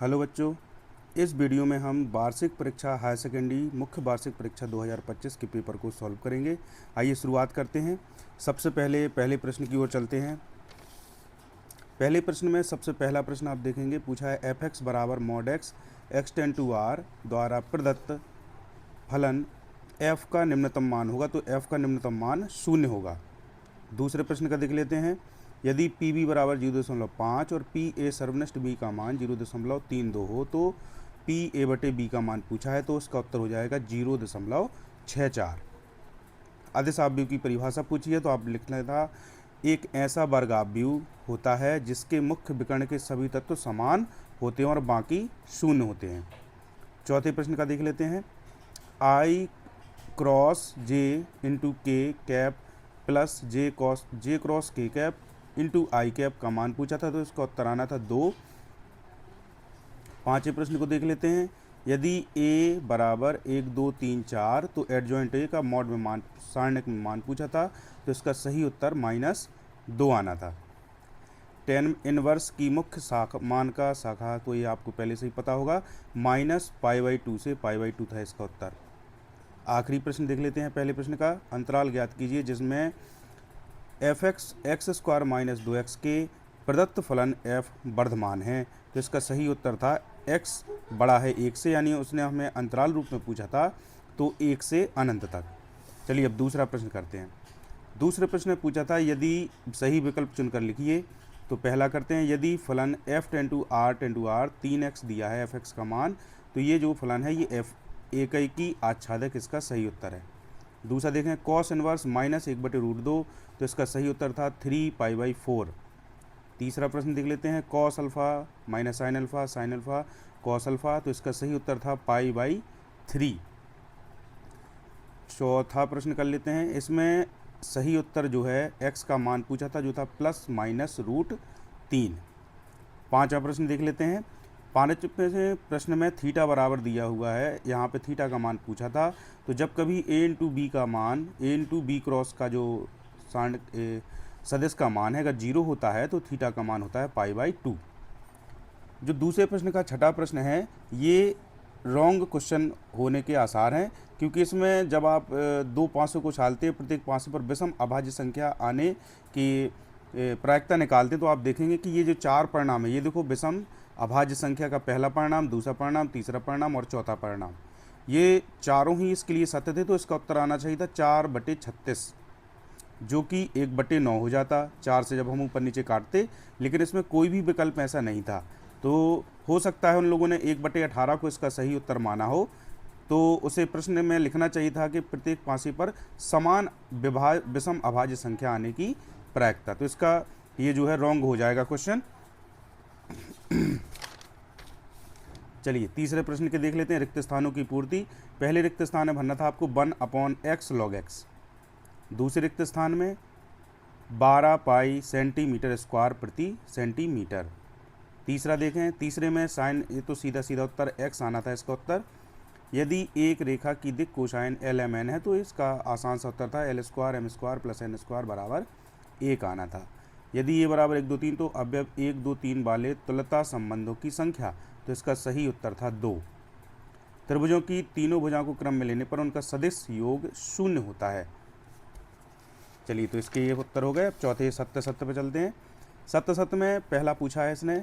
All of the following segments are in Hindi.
हेलो बच्चों, इस वीडियो में हम वार्षिक परीक्षा हायर सेकेंडरी मुख्य वार्षिक परीक्षा 2025 के पेपर को सॉल्व करेंगे। आइए शुरुआत करते हैं। सबसे पहले प्रश्न की ओर चलते हैं। पहले प्रश्न में सबसे पहला प्रश्न आप देखेंगे, पूछा है एफ एक्स बराबर mod x x ten to R द्वारा प्रदत्त फलन एफ का निम्नतम मान होगा, तो एफ का निम्नतम मान 0 होगा। दूसरे प्रश्न का देख लेते हैं। यदि पी बी बराबर 0.5 और पी ए सर्वनिष्ठ बी का मान 0.32 हो तो पी ए बटे बी का मान पूछा है, तो उसका उत्तर हो जाएगा 0.64। अदिश आव्यूह की परिभाषा पूछी है, तो आप लिखना था एक ऐसा वर्ग आव्यूह होता है जिसके मुख्य विकर्ण के सभी तत्व समान होते हैं और बाकी शून्य होते हैं। चौथे प्रश्न का देख लेते हैं। आई क्रॉस जे इंटू के कैप प्लस जे क्रॉस के कैप इंटू आई कैप का मान पूछा था, तो इसका उत्तर आना था 2। पांचवें प्रश्न को देख लेते हैं। यदि ए बराबर 1 2 3 4 तो एडजॉइंट ए का मॉड में मान सारणिक में मान पूछा था, तो इसका सही उत्तर -2 आना था। टेन इनवर्स की मुख्य शाखा मान का शाखा, तो ये आपको पहले से ही पता होगा, -π/2 से π/2 था इसका उत्तर। आखिरी प्रश्न देख लेते हैं। पहले प्रश्न का अंतराल ज्ञात कीजिए जिसमें F x x square -2x के प्रदत्त फलन f वर्धमान है, तो इसका सही उत्तर था x बड़ा है 1 से, यानी उसने हमें अंतराल रूप में पूछा था, तो 1 से अनंत तक। चलिए अब दूसरा प्रश्न करते हैं। दूसरे प्रश्न में पूछा था यदि सही विकल्प चुनकर लिखिए, तो पहला करते हैं। यदि फलन f ten to are 3x दिया है एफ एक्स का मान, तो ये जो फलन है ये f एकी आच्छादक इसका सही उत्तर है। दूसरा देखें, कॉस इनवर्स -1/√2, तो इसका सही उत्तर था 3π/4। तीसरा प्रश्न देख लेते हैं। Cos alpha minus sine alpha cos alpha, तो इसका सही उत्तर था π/3। चौथा प्रश्न कर लेते हैं। इसमें सही उत्तर जो है x का मान पूछा था, जो था ±√3। पांचवा प्रश्न देख लेते हैं। पांचवें प्रश्न में थीटा बराबर दिया हुआ है, यहाँ पे थीटा का मान पूछा था, तो जब कभी a इंटू बी का मान a इंटू बी क्रॉस का जो सदिश का मान है अगर 0 होता है तो थीटा का मान होता है π/2। जो दूसरे प्रश्न का छठा प्रश्न है, ये रॉन्ग क्वेश्चन होने के आसार हैं, क्योंकि इसमें जब आप दो पाँचों को छालते हैं, प्रत्येक पाँचों पर विषम अभाज्य संख्या आने की प्रायिकता निकालते हैं, तो आप देखेंगे कि ये जो 4 परिणाम है, ये देखो विषम अभाज्य संख्या का पहला परिणाम, दूसरा परिणाम, तीसरा परिणाम और चौथा परिणाम, ये चारों ही इसके लिए सत्य थे, तो इसका उत्तर आना चाहिए था 4/36, जो कि 1/9 हो जाता 4 से जब हम ऊपर नीचे काटते, लेकिन इसमें कोई भी विकल्प ऐसा नहीं था, तो हो सकता है उन लोगों ने 1/18 को इसका सही उत्तर माना हो, तो उसे प्रश्न में लिखना चाहिए था कि प्रत्येक पाँचे पर समान विषम अभाज्य संख्या आने की प्रायिकता, तो इसका ये जो है रॉन्ग हो जाएगा क्वेश्चन। चलिए तीसरे प्रश्न के देख लेते हैं। रिक्त स्थानों की पूर्ति। पहले रिक्त स्थान में भरना था आपको 1/x log x। दूसरे रिक्त स्थान में 12 पाई सेंटीमीटर स्क्वायर प्रति सेंटीमीटर। तीसरा देखें, तीसरे में साइन, ये तो सीधा सीधा उत्तर x आना था इसका उत्तर। यदि एक रेखा की दिक् कोसाइन LMN है, तो इसका आसान सा उत्तर था L² M² + N² बराबर 1 आना था। यदि ये बराबर 1 2 3, तो अवयव 1 2 3 वाले तुल्यता संबंधों की संख्या, तो इसका सही उत्तर था 2। त्रिभुजों की तीनों भुजाओं को क्रम में लेने पर उनका सदिश योग 0 होता है। चलिए तो इसके ये उत्तर हो गए। अब चौथे सत्य पे चलते हैं। सत्य में पहला पूछा है इसने,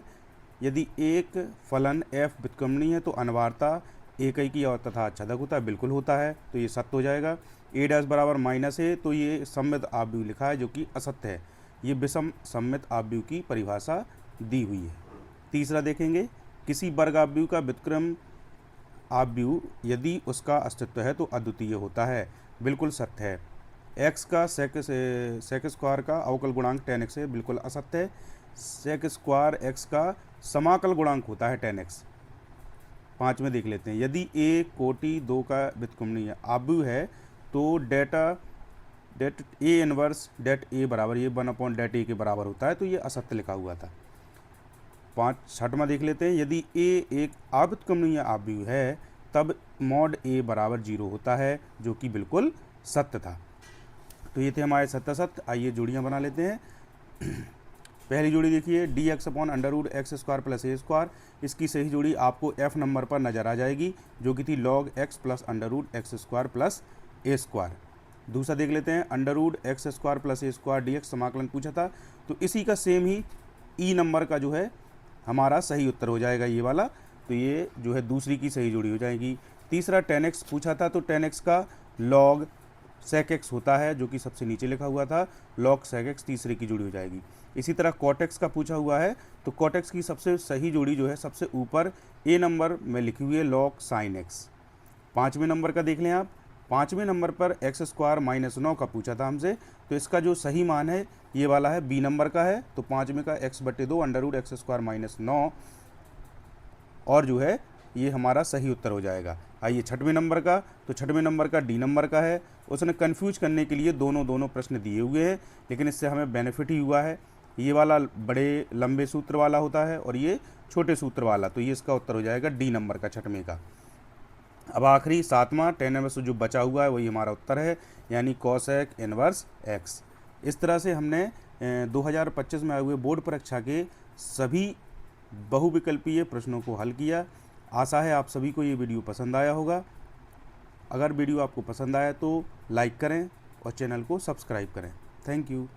यदि एक फलन f व्युत्क्रमणीय है तो अनिवार्यता एकी और तथा आच्छादक होता है, बिल्कुल होता है, तो ये सत्य हो जाएगा। a' बराबर -a, तो ये सममित आव्यूह लिखा है, जो कि असत्य है, ये विषम सममित आव्यूह की परिभाषा दी हुई है। तीसरा देखेंगे, किसी वर्ग आव्यूह का व्युत्क्रम आव्यूह यदि उसका अस्तित्व है तो अद्वितीय होता है, बिल्कुल सत्य है। x का सेक स्क्वायर का अवकल गुणांक 10x है, बिल्कुल असत्य है। सेक स्क्वायर x का समाकल गुणांक होता है 10x। पाँचवें देख लेते हैं। यदि a कोटि 2 का व्युत्क्रमणीय आव्यूह है तो det a inverse det a बराबर ये 1/det के बराबर होता है, तो ये असत्य लिखा हुआ था। छठवां देख लेते हैं। यदि a एक अव्युत्क्रमणीय आव्यूह है तब मॉड a बराबर 0 होता है, जो कि बिल्कुल सत्य था। तो ये थे हमारे सत्य। आइए जोड़ियाँ बना लेते हैं। पहली जोड़ी देखिए d x upon under root x square plus a square, इसकी सही जोड़ी आपको एफ नंबर पर नज़र आ जाएगी, जो कि थी log x plus under root x square plus a square. दूसरा देख लेते हैं, under root x square plus a square d x समाकलन पूछा था, तो इसी का सेम ही ई नंबर का जो है हमारा सही उत्तर हो जाएगा ये वाला, तो ये जो है दूसरी की सही जोड़ी हो जाएगी। तीसरा टेन एक्स पूछा था, तो टेन एक्स का लॉग सेक एक्स होता है, जो कि सबसे नीचे लिखा हुआ था, लॉग सेक एक्स तीसरे की जोड़ी हो जाएगी। इसी तरह कॉटेक्स का पूछा हुआ है, तो कॉटेक्स की सबसे सही जोड़ी जो है सबसे ऊपर ए नंबर में लिखी हुई है लॉग साइन एक्स। पाँचवें नंबर का देख लें आप, पाँचवें नंबर पर एक्स स्क्वायर माइनस 9 का पूछा था हमसे, तो इसका जो सही मान है ये वाला है, बी नंबर का है, तो पाँचवें का एक्स बटे 2 under root x square minus 9 और जो है ये हमारा सही उत्तर हो जाएगा। आइए छठवें नंबर का, तो छठवें नंबर का डी नंबर का है, उसने कन्फ्यूज करने के लिए दोनों प्रश्न दिए हुए हैं, लेकिन इससे हमें बेनिफिट ही हुआ है। ये वाला बड़े लंबे सूत्र वाला होता है और ये छोटे सूत्र वाला, तो ये इसका उत्तर हो जाएगा डी नंबर का छठवें का। अब आखिरी सातवां टेन इनवर्स जो बचा हुआ है वही हमारा उत्तर है, यानी कोसेक इनवर्स एक्स। इस तरह से हमने 2025 में आए हुए बोर्ड परीक्षा के सभी बहुविकल्पीय प्रश्नों को हल किया। आशा है आप सभी को ये वीडियो पसंद आया होगा। अगर वीडियो आपको पसंद आया तो लाइक करें और चैनल को सब्सक्राइब करें। Thank you.